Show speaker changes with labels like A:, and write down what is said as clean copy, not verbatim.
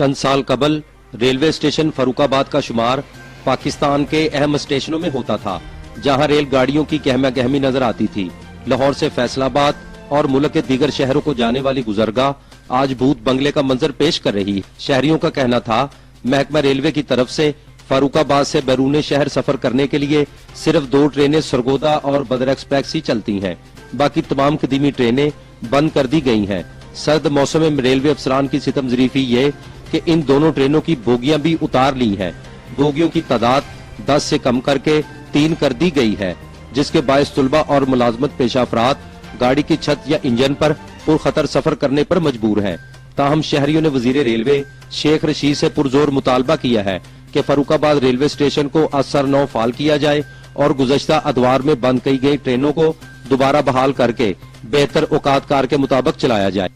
A: چند سال قبل ریلوے اسٹیشن فاروقآباد کا شمار پاکستان کے اہم اسٹیشنوں میں ہوتا تھا جہاں ریل گاڑیوں کی گہما گہمی نظر آتی تھی۔ لاہور سے فیصل آباد اور ملک کے دیگر شہروں کو جانے والی گزرگاہ آج بھوت بنگلے کا منظر پیش کر رہی ہے۔ شہریوں کا کہنا تھا محکمہ ریلوے کی طرف سے فاروقآباد سے بیرون شہر سفر کرنے کے لیے صرف 2 ٹرینیں سرگودا اور بدر ایکسپریس ہی چلتی ہیں، باقی تمام قدیمی ٹرینیں بند کر دی گئی ہیں۔ سرد موسم میں ریلوے افسران کی ستم ظریفی یہ کہ ان دونوں ٹرینوں کی بوگیاں بھی اتار لی ہیں۔ بوگیوں کی تعداد 10 سے کم کر کے 3 کر دی گئی ہے، جس کے باعث طلبہ اور ملازمت پیشہ افراد گاڑی کی چھت یا انجن پر پرخطر سفر کرنے پر مجبور ہیں۔ تاہم شہریوں نے وزیر ریلوے شیخ رشید سے پرزور مطالبہ کیا ہے کہ فاروقآباد ریلوے اسٹیشن کو اثر نو فعال کیا جائے اور گزشتہ ادوار میں بند کی گئی ٹرینوں کو دوبارہ بحال کر کے بہتر اوقات کار کے مطابق چلایا جائے۔